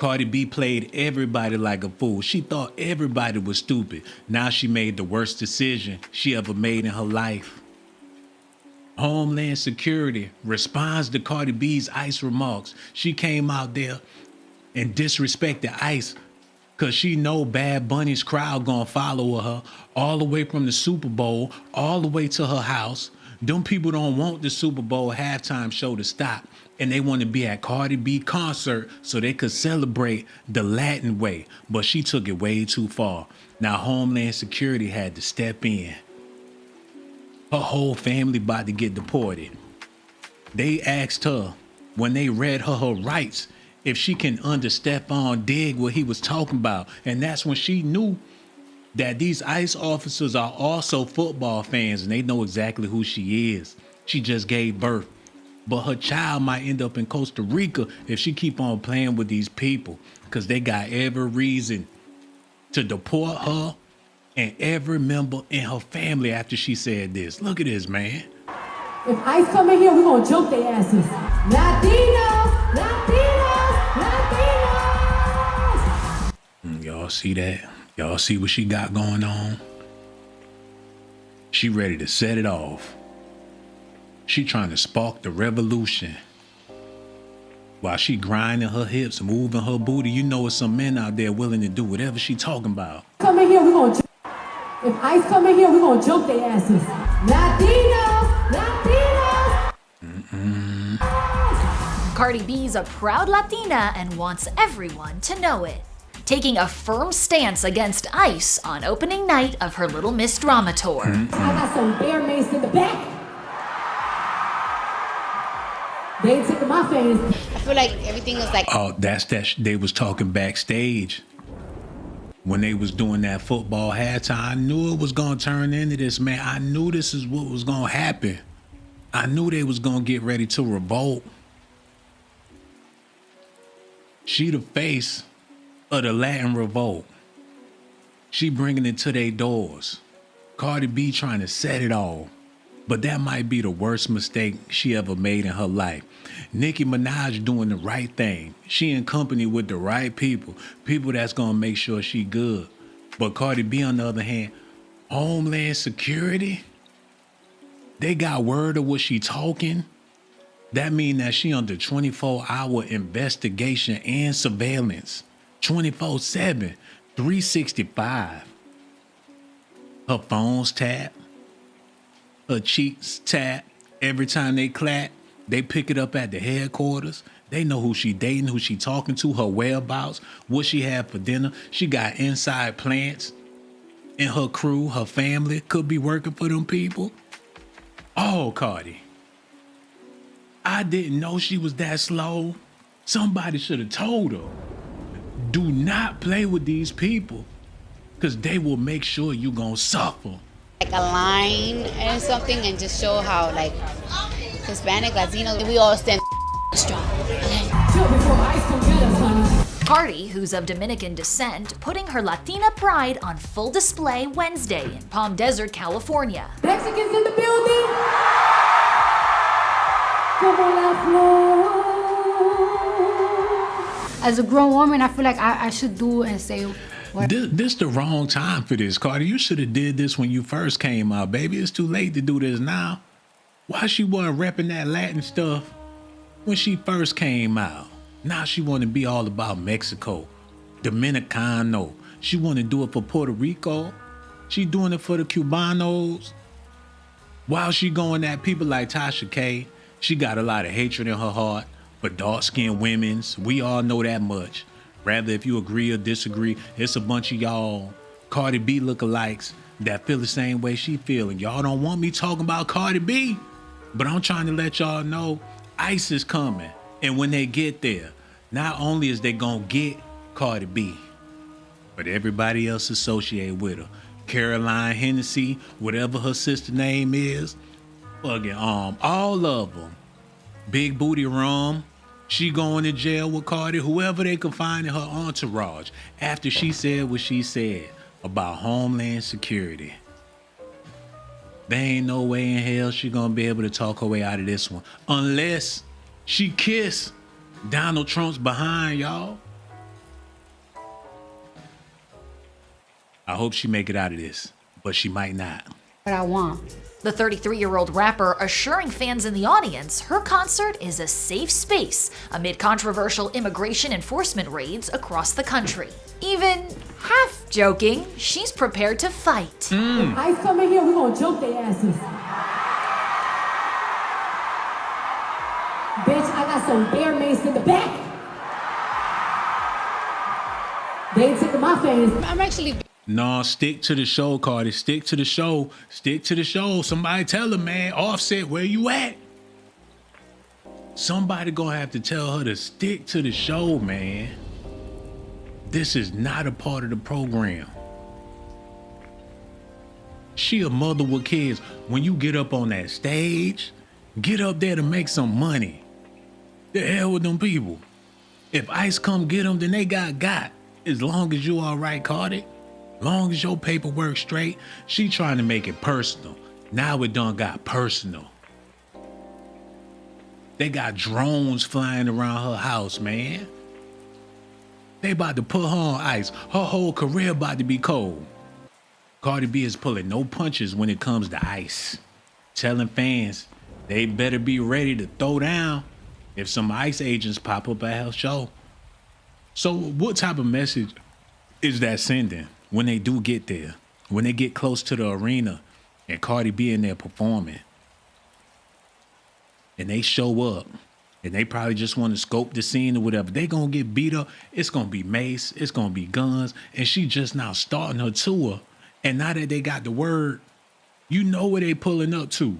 Cardi B played everybody like a fool. She thought everybody was stupid. Now she made the worst decision she ever made in her life. Homeland Security responds to Cardi B's ICE remarks. She came out there and disrespected ICE because she know Bad Bunny's crowd gonna follow her all the way from the Super Bowl, all the way to her house. Them people don't want the Super Bowl halftime show to stop, and they want to be at Cardi B concert so they could celebrate the Latin way, but she took it way too far. Now Homeland Security had to step in. Her whole family about to get deported. They asked her, when they read her rights, if she can Stephon dig what he was talking about. And that's when she knew that these ICE officers are also football fans and they know exactly who she is. She just gave birth. But her child might end up in Costa Rica if she keep on playing with these people, because they got every reason to deport her and every member in her family after she said this. Look at this, man. If ICE come in here, we're gonna jump their asses. Latinos, Latinos, Latinos. Y'all see that? Y'all see what she got going on? She ready to set it off. She trying to spark the revolution. While she grinding her hips, moving her booty, you know it's some men out there willing to do whatever she talking about. Come in here, we're gonna jump. If ICE come in here, we're gonna jump their asses. Latinos, Latinos. Cardi B's a proud Latina and wants everyone to know it, taking a firm stance against ICE on opening night of her Little Miss Drama Tour. I got some bear mace in the back. They ain't taking my fans. I feel like everything was like... Oh, that's that. They was talking backstage. When they was doing that football halftime, I knew it was going to turn into this, man. I knew this is what was going to happen. I knew they was going to get ready to revolt. She the face of the Latin revolt. She bringing it to their doors. Cardi B trying to set it off. But that might be the worst mistake she ever made in her life. Nicki Minaj doing the right thing. She in company with the right people. People that's gonna make sure she good. But Cardi B, on the other hand, Homeland Security, they got word of what she talking. That mean that she under 24-hour investigation and surveillance. 24/7, 365. Her phone's tapped. Her cheeks tap. Every time they clap, they pick it up at the headquarters. They know who she dating, who she talking to, her whereabouts, what she had for dinner. She got inside plants in her crew, her family could be working for them people. Oh, Cardi, I didn't know she was that slow. Somebody should have told her, do not play with these people, because they will make sure you gonna suffer. Like a line and something, and just show how like Hispanic, Latino, we all stand strong. Cardi, who's of Dominican descent, putting her Latina pride on full display Wednesday in Palm Desert, California. Mexicans in the building. Come on out, floor. As a grown woman, I feel like I should do and say. This the wrong time for this, Cardi. You should have did this when you first came out, baby. It's too late to do this now. Why she wasn't repping that Latin stuff when she first came out? Now she want to be all about Mexico, Dominicano. She want to do it for Puerto Rico. She doing it for the Cubanos. While she going at people like Tasha K, she got a lot of hatred in her heart for dark-skinned women's. We all know that much. Rather, if you agree or disagree, it's a bunch of y'all Cardi B lookalikes that feel the same way she feel. And y'all don't want me talking about Cardi B, but I'm trying to let y'all know ICE is coming. And when they get there, not only is they gonna get Cardi B, but everybody else associated with her. Caroline Hennessy, whatever her sister name is, fucking all of them. Big Booty Rum, she going to jail with Cardi, whoever they can find in her entourage, after she said what she said about Homeland Security. There ain't no way in hell she gonna be able to talk her way out of this one, unless she kiss Donald Trump's behind, y'all. I hope she make it out of this, but she might not. What I want. The 33-year-old rapper assuring fans in the audience her concert is a safe space amid controversial immigration enforcement raids across the country. Even half joking, she's prepared to fight. If ICE come in here, we're gonna jump their asses. Bitch, I got some bear mace in the back. They ain't taking my fans. I'm actually No, stick to the show, Cardi. Stick to the show. Stick to the show. Somebody tell her, man. Offset, where you at? Somebody gonna have to tell her to stick to the show, man. This is not a part of the program. She a mother with kids. When you get up on that stage, get up there to make some money. The hell with them people. If ICE come get them, then they got. As long as you all right, Cardi. Long as your paperwork straight. She trying to make it personal. Now it done got personal. They got drones flying around her house, man. They about to put her on ice. Her whole career about to be cold. Cardi B is pulling no punches when it comes to ICE. Telling fans they better be ready to throw down if some ICE agents pop up at her show. So what type of message is that sending when they do get there? When they get close to the arena and Cardi B in there performing? And they show up and they probably just want to scope the scene or whatever. They gonna get beat up. It's gonna be mace. It's gonna be guns. And she just now starting her tour. And now that they got the word, you know where they pulling up to.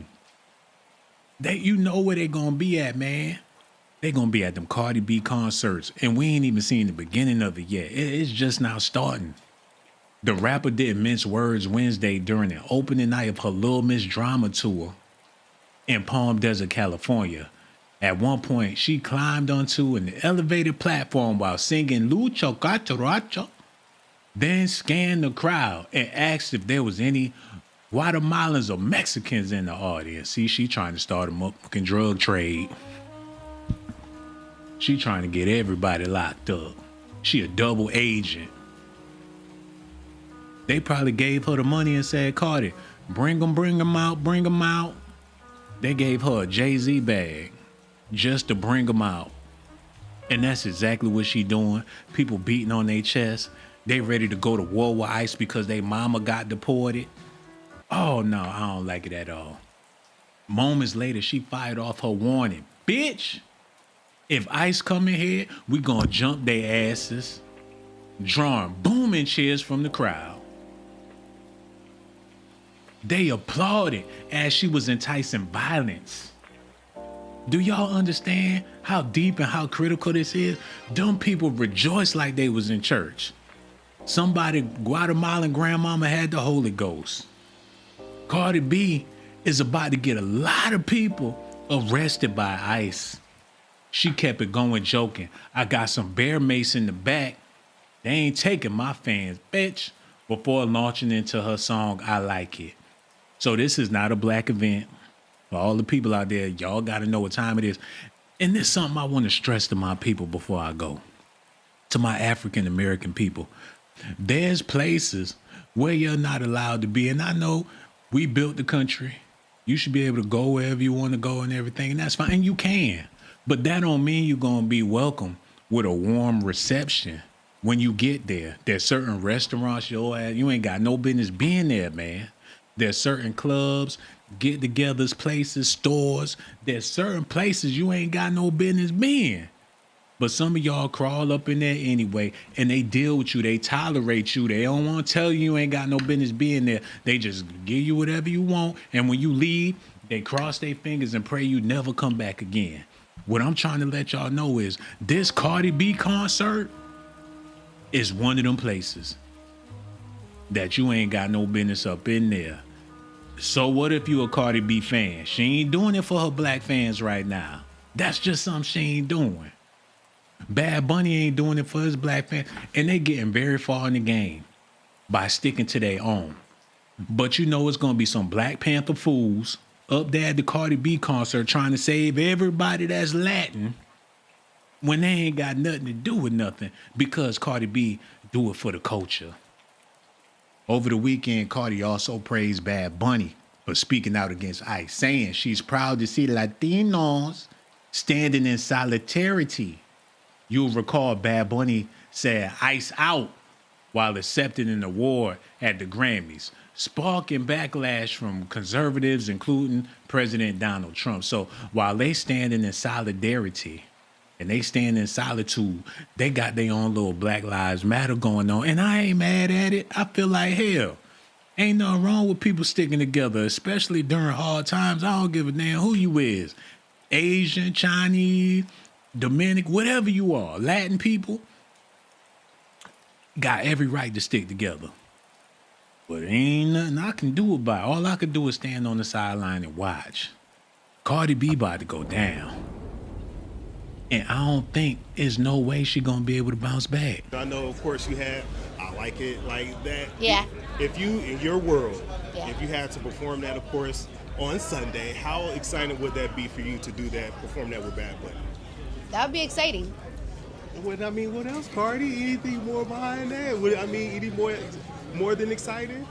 You know where they gonna be at, man. They gonna be at them Cardi B concerts. And we ain't even seen the beginning of it yet. It's just now starting. The rapper didn't mince words Wednesday during the opening night of her Little Miss Drama tour in Palm Desert, California. At one point, she climbed onto an elevated platform while singing Lucha Cataracha, then scanned the crowd and asked if there was any Guatemalans or Mexicans in the audience. See, she trying to start a motherfucking drug trade. She trying to get everybody locked up. She a double agent. They probably gave her the money and said, Cardi, bring them out. They gave her a Jay-Z bag just to bring them out. And that's exactly what she doing. People beating on their chest. They ready to go to war with ICE because they mama got deported. Oh no, I don't like it at all. Moments later, she fired off her warning. Bitch, if ICE come in here, we gonna jump their asses. Drawing booming cheers from the crowd. They applauded as she was enticing violence. Do y'all understand how deep and how critical this is? Dumb people rejoiced like they was in church. Somebody, Guatemalan grandmama had the Holy Ghost. Cardi B is about to get a lot of people arrested by ICE. She kept it going joking. I got some bear mace in the back. They ain't taking my fans, bitch, before launching into her song, I Like It. So this is not a black event. For all the people out there, y'all got to know what time it is. And this is something I want to stress to my people before I go. To my African American people. There's places where you're not allowed to be. And I know we built the country. You should be able to go wherever you want to go and everything. And that's fine. And you can. But that don't mean you're going to be welcome with a warm reception when you get there. There's certain restaurants you ain't got no business being there, man. There's certain clubs, get-togethers, places, stores. There's certain places you ain't got no business being. But some of y'all crawl up in there anyway, and they deal with you. They tolerate you. They don't want to tell you ain't got no business being there. They just give you whatever you want. And when you leave, they cross their fingers and pray you never come back again. What I'm trying to let y'all know is this Cardi B concert is one of them places that you ain't got no business up in there. So what if you a Cardi B fan? She ain't doing it for her black fans right now. That's just something she ain't doing. Bad Bunny ain't doing it for his black fans. And they getting very far in the game by sticking to their own. But you know it's going to be some Black Panther fools up there at the Cardi B concert trying to save everybody that's Latin when they ain't got nothing to do with nothing because Cardi B do it for the culture. Over the weekend, Cardi also praised Bad Bunny for speaking out against ICE, saying she's proud to see Latinos standing in solidarity. You'll recall Bad Bunny said ICE out while accepting an award at the Grammys, sparking backlash from conservatives, including President Donald Trump. So while they standing in solidarity and they stand in solitude, they got their own little Black Lives Matter going on. And I ain't mad at it. I feel like hell. Ain't nothing wrong with people sticking together, especially during hard times. I don't give a damn who you is. Asian, Chinese, Dominic, whatever you are, Latin people, got every right to stick together. But ain't nothing I can do about it. All I can do is stand on the sideline and watch. Cardi B about to go down. And I don't think there's no way she gonna be able to bounce back. I know, of course, I like it like that. Yeah. If you, in your world, Yeah. if you had to perform that, of course, on Sunday, how excited would that be for you to do that, perform that with Bad Bunny? That would be exciting. What else, Cardi? Anything more behind that? Any more than excited?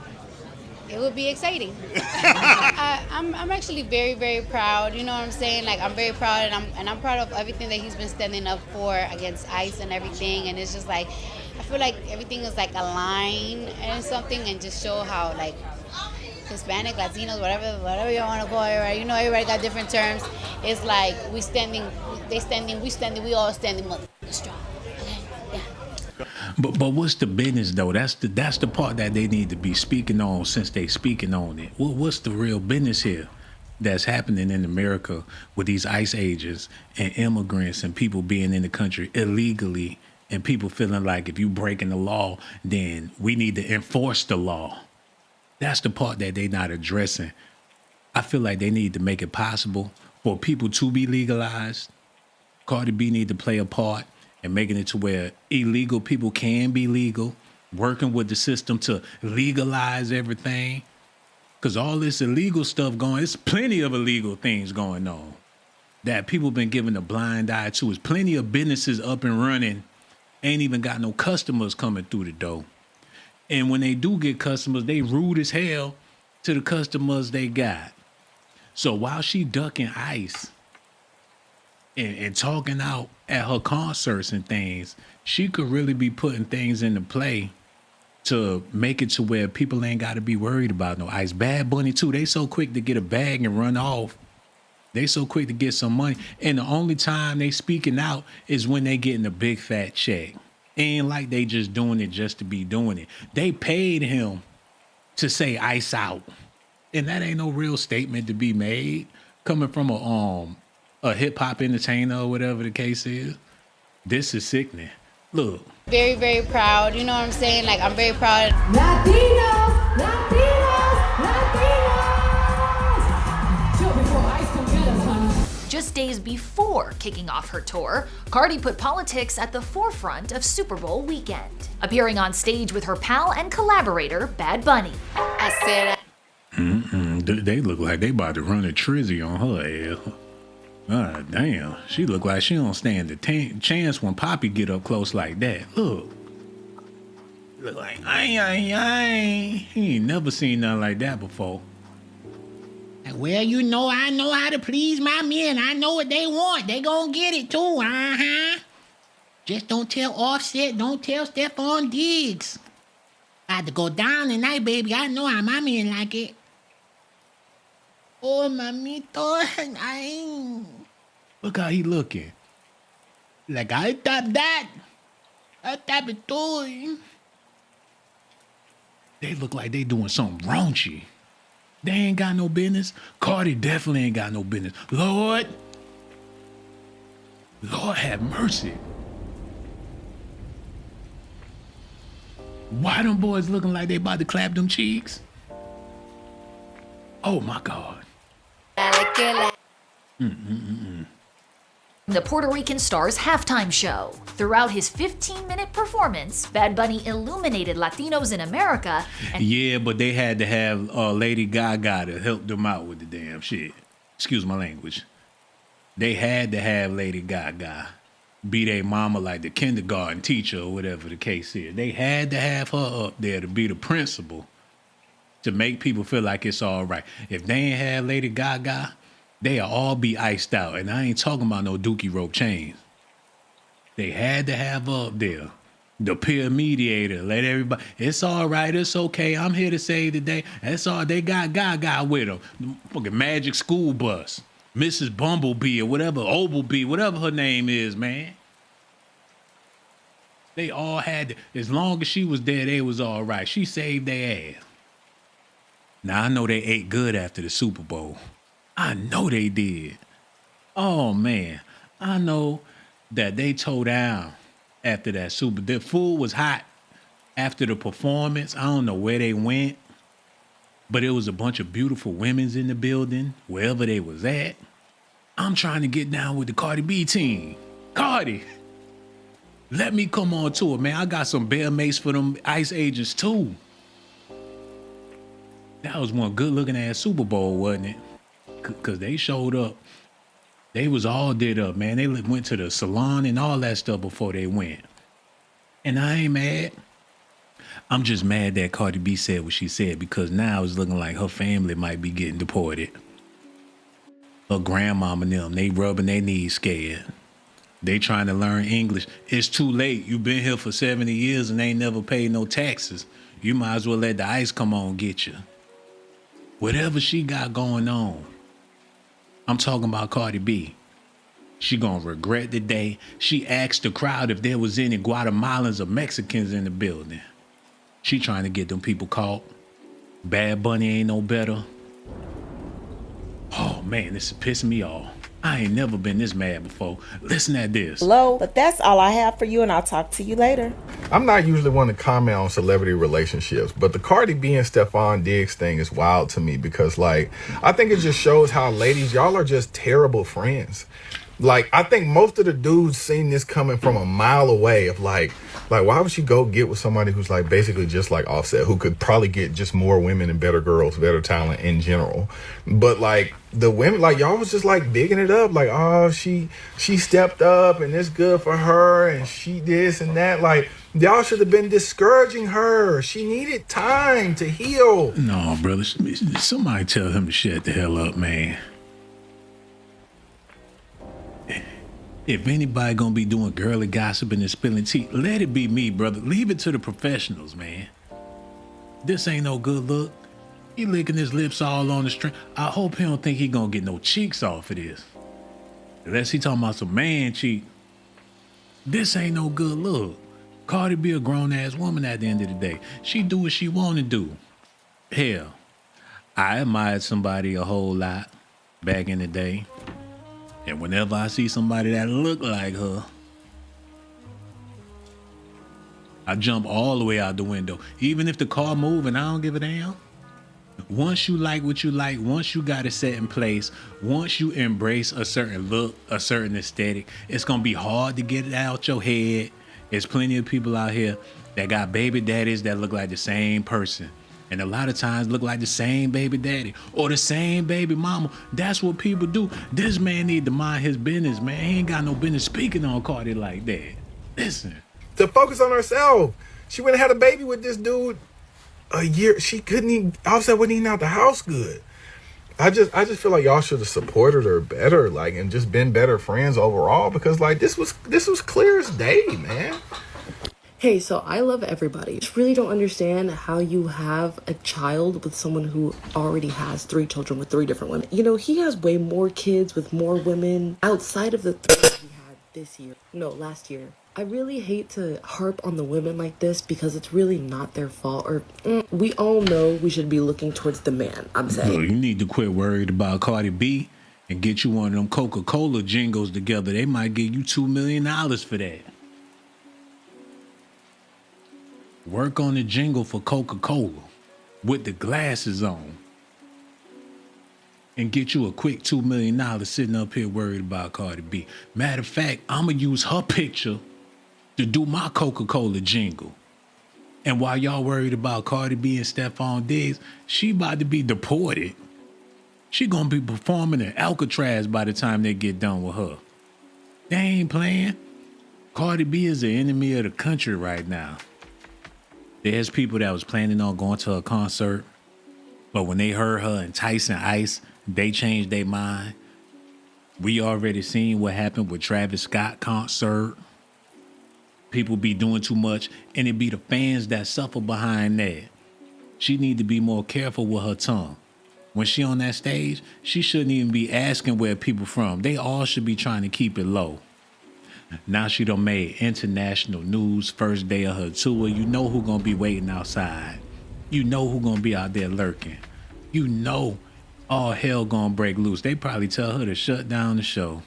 It would be exciting. I'm actually very, very proud. You know what I'm saying? Like, I'm very proud, and I'm proud of everything that he's been standing up for against ICE and everything. And it's just like, I feel like everything is like aligned and something, and just show how like Hispanic, Latinos, whatever you want to call it, right? You know, everybody got different terms. It's like we standing, they standing, we standing, we all standing strong. Okay? Yeah. But what's the business though? That's the part that they need to be speaking on, since they speaking on it. What's the real business here that's happening in America with these ICE agents and immigrants and people being in the country illegally, and people feeling like if you breaking the law, then we need to enforce the law. That's the part that they not addressing. I feel like they need to make it possible for people to be legalized. Cardi B need to play a part in making it to where illegal people can be legal, working with the system to legalize everything. Because all this illegal stuff there's plenty of illegal things going on that people been giving a blind eye to. There's plenty of businesses up and running, ain't even got no customers coming through the door. And when they do get customers, they rude as hell to the customers they got. So while she ducking ICE and talking out at her concerts and things, she could really be putting things into play to make it to where people ain't got to be worried about no ICE. Bad Bunny too, they so quick to get a bag and run off. They so quick to get some money. And the only time they speaking out is when they getting a big fat check. Ain't like they just doing it just to be doing it. They paid him to say ICE out. And that ain't no real statement to be made coming from a hip hop entertainer or whatever the case is. This is sickening. Look. Very, very proud. You know what I'm saying? Like, I'm very proud. Latinos, Latinos, Latinos. Chill before ICE come get us, honey. Just days before kicking off her tour, Cardi put politics at the forefront of Super Bowl weekend, appearing on stage with her pal and collaborator, Bad Bunny. I said, They look like they about to run a trizzy on her ass. God damn, she look like she don't stand the chance when Poppy get up close like that. Look like, he ain't never seen nothing like that before. Well, I know how to please my men. I know what they want. They gonna get it too, Just don't tell Offset, don't tell Stephon Diggs. I had to go down tonight, baby. I know how my men like it. Oh, mamito, Look how he looking. Like, I tap that. I tap it too. They look like they doing something raunchy. They ain't got no business. Cardi definitely ain't got no business. Lord have mercy. Why them boys looking like they about to clap them cheeks? Oh my God. The Puerto Rican star's halftime show. Throughout his 15-minute performance, Bad Bunny illuminated Latinos in America and Yeah, but they had to have Lady Gaga to help them out with the damn shit. Excuse my language. They had to have Lady Gaga be their mama like the kindergarten teacher or whatever the case is. They had to have her up there to be the principal to make people feel like it's all right. If they ain't had Lady Gaga, they'll all be iced out. And I ain't talking about no dookie rope chains. They had to have her up there. The peer mediator, let everybody, it's all right, it's okay, I'm here to save the day. That's all, they got Gaga with them. The fucking Magic School Bus, Mrs. Bumblebee or whatever, Oblebee, whatever her name is, man. They all had, as long as she was there, they was all right. She saved their ass. Now, I know they ate good after the Super Bowl. I know they did. Oh, man. I know that they tore down after that Super. The food was hot after the performance. I don't know where they went, but it was a bunch of beautiful women's in the building, wherever they was at. I'm trying to get down with the Cardi B team. Cardi, let me come on to it, man. I got some bear mace for them ICE agents, too. That was one good-looking ass Super Bowl, wasn't it? Because they showed up. They was all did up, man. They went to the salon and all that stuff before they went. And I ain't mad. I'm just mad that Cardi B said what she said because now it's looking like her family might be getting deported. Her grandmama and them, they rubbing their knees scared. They trying to learn English. It's too late. You been here for 70 years and ain't never paid no taxes. You might as well let the ICE come on get you. Whatever she got going on. I'm talking about Cardi B. She gonna regret the day she asked the crowd if there was any Guatemalans or Mexicans in the building. She trying to get them people caught. Bad Bunny ain't no better. Oh man, this is pissing me off. I ain't never been this mad before. Listen at this. Low, but that's all I have for you, and I'll talk to you later. I'm not usually one to comment on celebrity relationships, but the Cardi B and Stephon Diggs thing is wild to me because, like, I think it just shows how, ladies, y'all are just terrible friends. Like, I think most of the dudes seen this coming from a mile away of like, why would she go get with somebody who's like basically just like Offset, who could probably get just more women and better girls, better talent in general. But like the women, like y'all was just like bigging it up. Like, oh, she stepped up and it's good for her and she this and that. Like, y'all should have been discouraging her. She needed time to heal. No, brother, somebody tell him to shut the hell up, man. If anybody gonna be doing girly gossiping and spilling tea, let it be me, brother. Leave it to the professionals, man. This ain't no good look. He licking his lips all on the string. I hope he don't think he gonna get no cheeks off of this. Unless he talking about some man cheek. This ain't no good look. Cardi be a grown-ass woman at the end of the day. She do what she wanna do. Hell, I admired somebody a whole lot back in the day. And whenever I see somebody that look like her, I jump all the way out the window. Even if the car moving, I don't give a damn. Once you like what you like, once you got it set in place, once you embrace a certain look, a certain aesthetic, it's going to be hard to get it out your head. There's plenty of people out here that got baby daddies that look like the same person. And a lot of times look like the same baby daddy or the same baby mama. That's what people do. This man need to mind his business, man. He ain't got no business speaking on Cardi like that. Listen. To focus on herself. She went and had a baby with this dude a year. She couldn't even, Offset wasn't even out the house good. I just feel like y'all should have supported her better, like, and just been better friends overall because, like, this was clear as day, man. Hey, so I love everybody. I just really don't understand how you have a child with someone who already has 3 children with 3 different women. You know, he has way more kids with more women outside of the 3 he had last year. I really hate to harp on the women like this because it's really not their fault. Or we all know we should be looking towards the man, I'm saying. Well, you need to quit worried about Cardi B and get you one of them Coca-Cola jingles together. They might give you $2 million for that. Work on the jingle for Coca-Cola with the glasses on and get you a quick $2 million sitting up here worried about Cardi B. Matter of fact, I'm going to use her picture to do my Coca-Cola jingle. And while y'all worried about Cardi B and Stephon Diggs, she about to be deported. She going to be performing in Alcatraz by the time they get done with her. They ain't playing. Cardi B is the enemy of the country right now. There's people that was planning on going to a concert, but when they heard her Enticing ICE, they changed their mind. We already seen what happened with Travis Scott concert. People be doing too much, and it be the fans that suffer behind that. She need to be more careful with her tongue. When she on that stage, she shouldn't even be asking where people from. They all should be trying to keep it low. Now she done made international news first day of her tour. You know who gonna be waiting outside. You know who gonna be out there lurking. You know all hell gonna break loose. They probably tell her to shut down the show.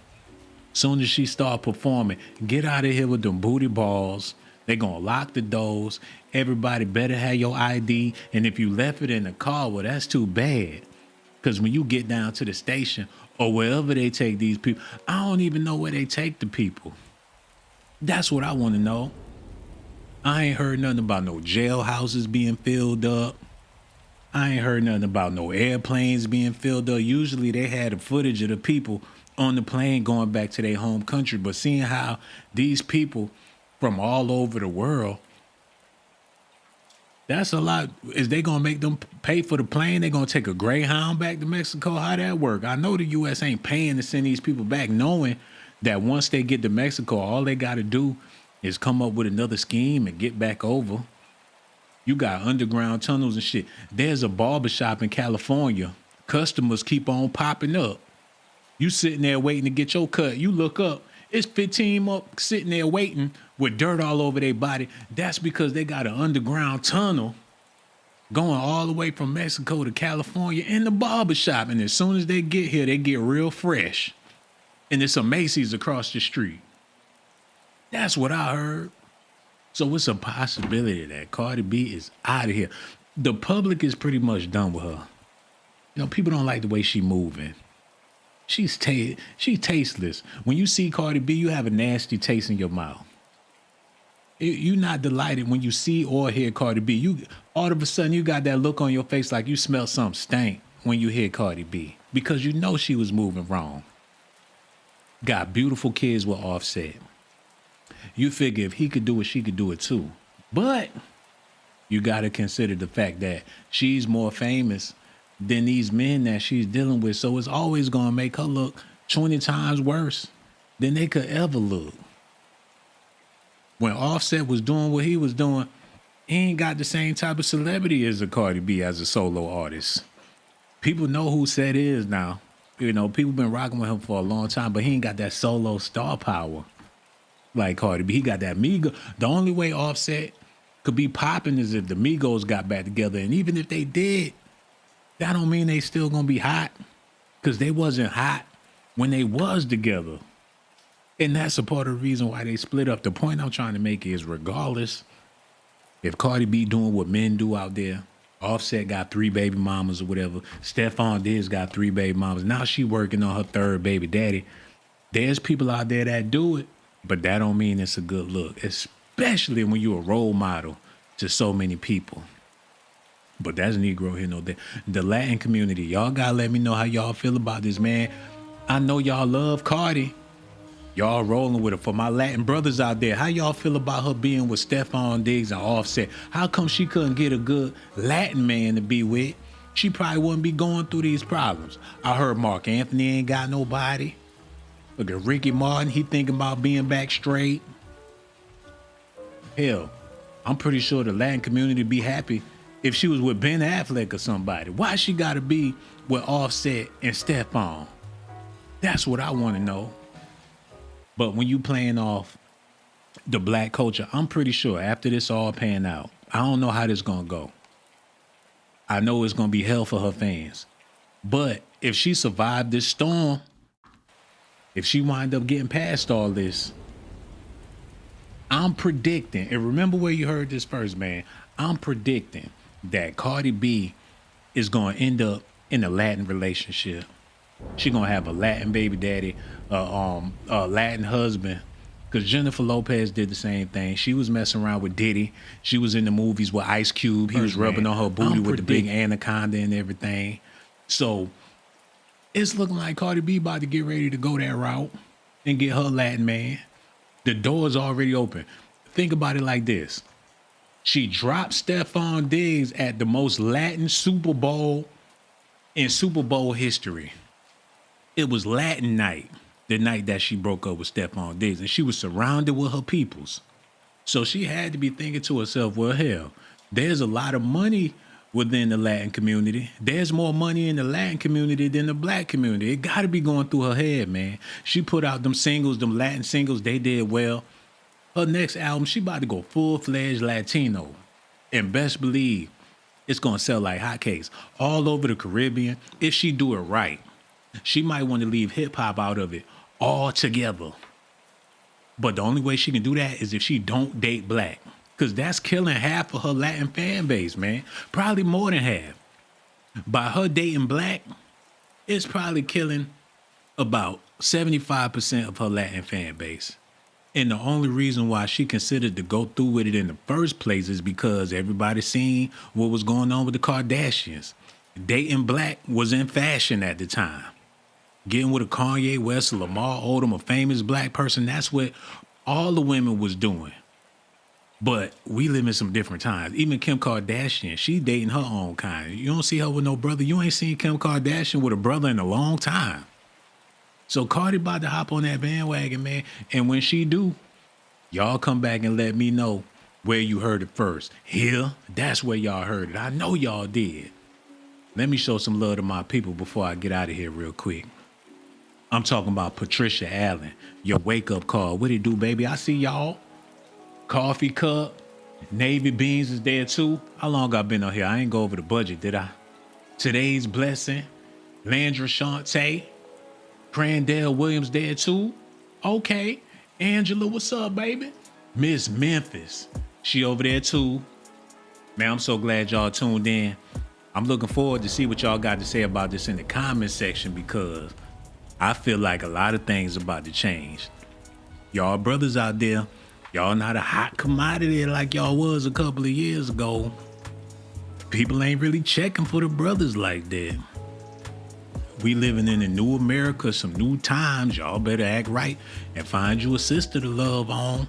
Soon as she start performing, get out of here with them booty balls. They gonna lock the doors. Everybody better have your ID. And if you left it in the car, well, that's too bad. Because when you get down to the station or wherever they take these people, I don't even know where they take the people. That's what I want to know. I ain't heard nothing about no jailhouses being filled up. I ain't heard nothing about no airplanes being filled up. Usually they had the footage of the people on the plane going back to their home country. But seeing how these people from all over the world, that's a lot. Is they going to make them pay for the plane? They going to take a Greyhound back to Mexico? How that work? I know the U.S. ain't paying to send these people back, knowing that once they get to Mexico, all they got to do is come up with another scheme and get back over. You got underground tunnels and shit. There's a barbershop in California. Customers keep on popping up. You sitting there waiting to get your cut. You look up, it's 15 up sitting there waiting with dirt all over their body. That's because they got an underground tunnel going all the way from Mexico to California in the barbershop. And as soon as they get here, they get real fresh. And there's some Macy's across the street. That's what I heard. So it's a possibility that Cardi B is out of here. The public is pretty much done with her. You know, people don't like the way she moving. She's tasteless. When you see Cardi B, you have a nasty taste in your mouth. You're not delighted when you see or hear Cardi B. You all of a sudden you got that look on your face like you smell something stank when you hear Cardi B, because you know she was moving wrong. Got beautiful kids with Offset. You figure if he could do it, she could do it too. But you got to consider the fact that she's more famous than these men that she's dealing with. So it's always going to make her look 20 times worse than they could ever look. When Offset was doing what he was doing, he ain't got the same type of celebrity as a Cardi B as a solo artist. People know who S.A.T is now. You know, people been rocking with him for a long time, but he ain't got that solo star power like Cardi B. He got that Migos. The only way Offset could be popping is if the Migos got back together. And even if they did, that don't mean they still gonna be hot, because they wasn't hot when they was together. And that's a part of the reason why they split up. The point I'm trying to make is, regardless if Cardi B doing what men do out there, Offset got 3 baby mamas or whatever, Stephon Diggs got 3 baby mamas, now she working on her 3rd baby daddy. There's people out there that do it, but that don't mean it's a good look, especially when you're a role model to so many people. But that's Negro here, no doubt. The Latin community, y'all gotta let me know how y'all feel about this, man. I know y'all love Cardi. Y'all rolling with her. For my Latin brothers out there, how y'all feel about her being with Stephon Diggs and Offset? How come she couldn't get a good Latin man to be with? She probably wouldn't be going through these problems. I heard Mark Anthony ain't got nobody. Look at Ricky Martin, he thinking about being back straight. Hell, I'm pretty sure the Latin community would be happy if she was with Ben Affleck or somebody. Why she gotta be with Offset and Stephon? That's what I want to know. But when you playing off the black culture, I'm pretty sure after this all pan out, I don't know how this gonna go. I know it's gonna be hell for her fans. But if she survived this storm, if she wind up getting past all this, I'm predicting, and remember where you heard this first, man, I'm predicting that Cardi B is gonna end up in a Latin relationship. She gonna have a Latin baby daddy, a Latin husband, because Jennifer Lopez did the same thing. She was messing around with Diddy. She was in the movies with Ice Cube. He was rubbing on her booty with the big anaconda and everything. So it's looking like Cardi B about to get ready to go that route and get her Latin man. The door's already open. Think about it like this. She dropped Stephon Diggs at the most Latin Super Bowl in Super Bowl history. It was Latin night, the night that she broke up with Stephon Diggs, and she was surrounded with her peoples. So she had to be thinking to herself, well, hell, there's a lot of money within the Latin community. There's more money in the Latin community than the black community. It got to be going through her head, man. She put out them singles, them Latin singles. They did well. Her next album, she about to go full-fledged Latino. And best believe, it's going to sell like hotcakes all over the Caribbean if she do it right. She might want to leave hip-hop out of it altogether. But the only way she can do that is if she don't date black. Because that's killing half of her Latin fan base, man. Probably more than half. By her dating black, it's probably killing about 75% of her Latin fan base. And the only reason why she considered to go through with it in the first place is because everybody seen what was going on with the Kardashians. Dating black was in fashion at the time. Getting with a Kanye West, Lamar Odom, a famous black person, that's what all the women was doing. But we live in some different times. Even Kim Kardashian, she dating her own kind. You don't see her with no brother. You ain't seen Kim Kardashian with a brother in a long time. So Cardi about to hop on that bandwagon, man. And when she do, y'all come back and let me know where you heard it first. Here, that's where y'all heard it. I know y'all did. Let me show some love to my people before I get out of here real quick. I'm talking about Patricia Allen, your wake-up call. What it do, baby? I see y'all. Coffee cup, navy beans is there too. How long I been on here? I ain't go over the budget, did I? Today's blessing, Landra Shante, Crandell Williams there too. Okay, Angela, what's up, baby? Miss Memphis, she over there too. Man, I'm so glad y'all tuned in. I'm looking forward to see what y'all got to say about this in the comment section because I feel like a lot of things about to change. Y'all brothers out there, y'all not a hot commodity like y'all was a couple of years ago. People ain't really checking for the brothers like that. We living in a new America, some new times. Y'all better act right and find you a sister to love on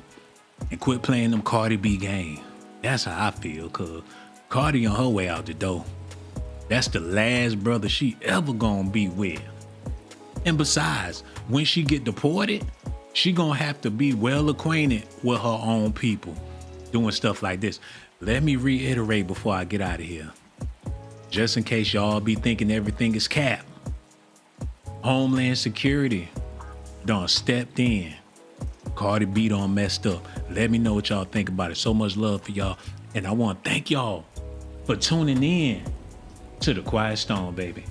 and quit playing them Cardi B game. That's how I feel, cause Cardi on her way out the door. That's the last brother she ever gonna be with. And besides, when she get deported, she gonna have to be well acquainted with her own people doing stuff like this. Let me reiterate before I get out of here. Just in case y'all be thinking everything is cap. Homeland Security done stepped in. Cardi B done messed up. Let me know what y'all think about it. So much love for y'all. And I want to thank y'all for tuning in to The Quiet Storm, baby.